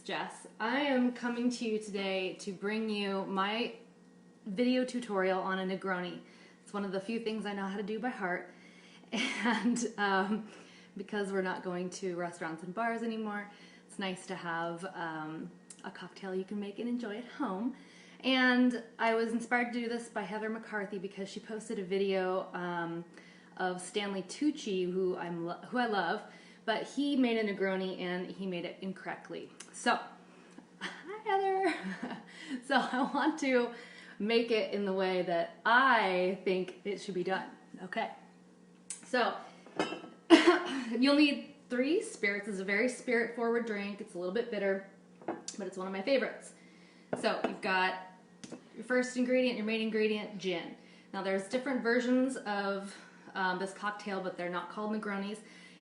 Jess. I am coming to you today to bring you my video tutorial on a Negroni. It's one of the few things I know how to do by heart, and because we're not going to restaurants and bars anymore, it's nice to have a cocktail you can make and enjoy at home. And I was inspired to do this by Heather McCarthy because she posted a video of Stanley Tucci, who I love, but he made a Negroni and he made it incorrectly. So, hi Heather! So I want to make it in the way that I think it should be done. Okay, so you'll need 3 spirits. It's a very spirit-forward drink. It's a little bit bitter, but it's one of my favorites. So you've got your first ingredient, your main ingredient, gin. Now there's different versions of this cocktail, but they're not called Negronis.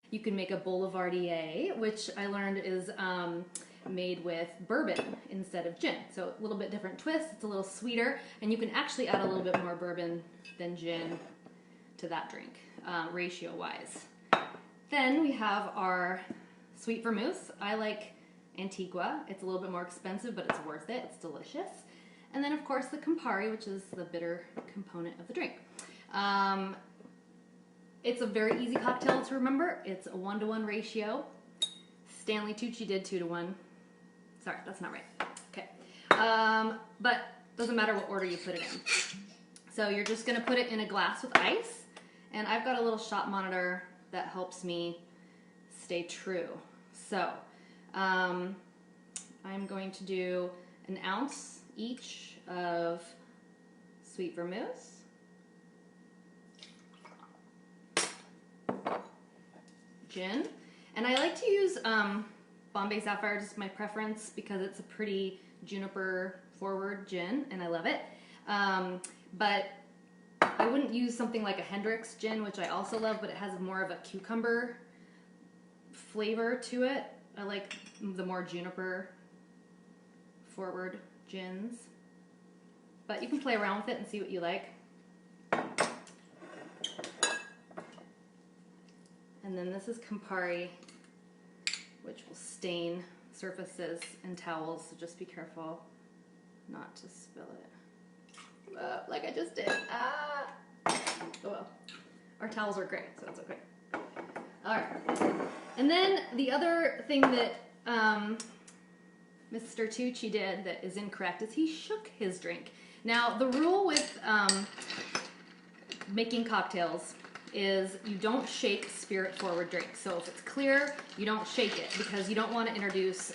You can make a Boulevardier, which I learned is made with bourbon instead of gin. So a little bit different twist, it's a little sweeter, and you can actually add a little bit more bourbon than gin to that drink, ratio-wise. Then we have our sweet vermouth. I like Antigua. It's a little bit more expensive, but it's worth it. It's delicious. And then, of course, the Campari, which is the bitter component of the drink. It's a very easy cocktail to remember. It's a 1-to-1 ratio. Stanley Tucci did 2-to-1. Sorry, that's not right. Okay. But doesn't matter what order you put it in. So you're just going to put it in a glass with ice. And I've got a little shot monitor that helps me stay true. So I'm going to do an ounce each of sweet vermouth, gin, and I like to use Bombay Sapphire, just my preference, because it's a pretty juniper forward gin and I love it. But I wouldn't use something like a Hendrick's gin, which I also love, but it has more of a cucumber flavor to it. I like the more juniper forward gins, but you can play around with it and see what you like. And then this is Campari, which will stain surfaces and towels, so just be careful not to spill it. Like I just did. Ah! Oh well. Our towels are great, so it's okay. Alright. And then the other thing that Mr. Tucci did that is incorrect is he shook his drink. Now, the rule with making cocktails is you don't shake spirit-forward drinks. So if it's clear, you don't shake it because you don't want to introduce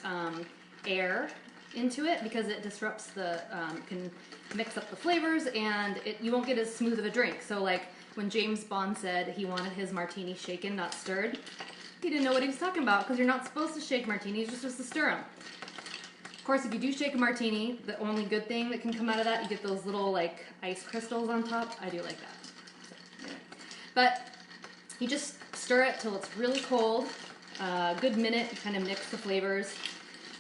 air into it because it disrupts the, can mix up the flavors and you won't get as smooth of a drink. So like when James Bond said he wanted his martini shaken, not stirred, he didn't know what he was talking about because you're not supposed to shake martinis, you're supposed to stir them. Of course, if you do shake a martini, the only good thing that can come out of that, you get those little like ice crystals on top. I do like that. So, anyway. But you just stir it till it's really cold, a good minute, kind of mix the flavors.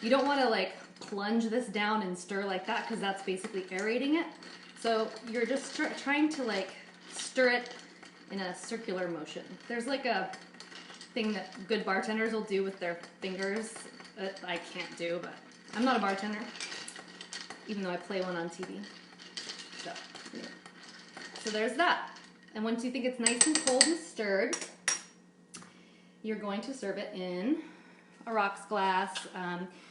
You don't want to like plunge this down and stir like that because that's basically aerating it. So you're just trying to like stir it in a circular motion. There's like a thing that good bartenders will do with their fingers that I can't do, but I'm not a bartender, even though I play one on TV. So, yeah. So there's that. And once you think it's nice and cold and stirred, you're going to serve it in a rocks glass.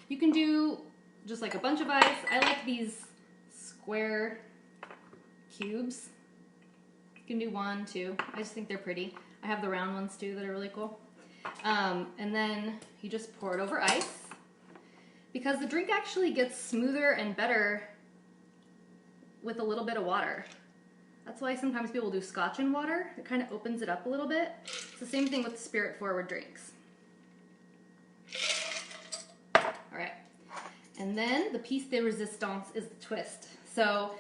You can do just like a bunch of ice. I like these square cubes. You can do 1, 2. I just think they're pretty. I have the round ones too that are really cool. And then you just pour it over ice because the drink actually gets smoother and better with a little bit of water. That's why sometimes people do scotch and water. It kind of opens it up a little bit. It's the same thing with spirit-forward drinks. All right. And then the piece de resistance is the twist. So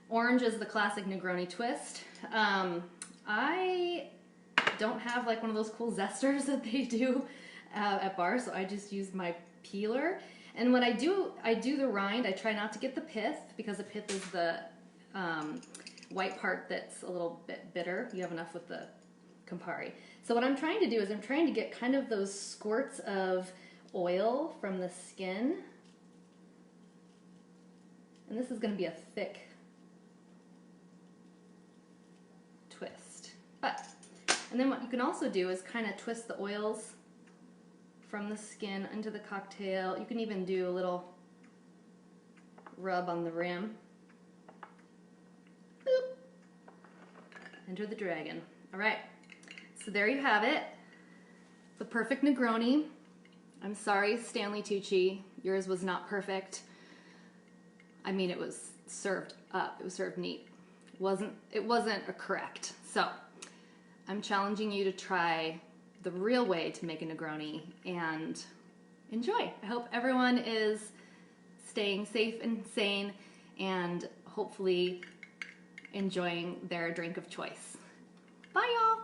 orange is the classic Negroni twist. I don't have like one of those cool zesters that they do at bars, so I just use my peeler. And when I do the rind, I try not to get the pith because the pith is the white part that's a little bit bitter. You have enough with the Campari. So what I'm trying to do is I'm trying to get kind of those squirts of oil from the skin And this is going to be a thick twist. And then what you can also do is kind of twist the oils from the skin into the cocktail. You can even do a little rub on the rim. Boop. Enter the dragon. All right, so there you have it. The perfect Negroni. I'm sorry, Stanley Tucci, yours was not perfect. I mean, it was served up. It was served neat. It wasn't a correct. So I'm challenging you to try the real way to make a Negroni and enjoy. I hope everyone is staying safe and sane and hopefully enjoying their drink of choice. Bye, y'all.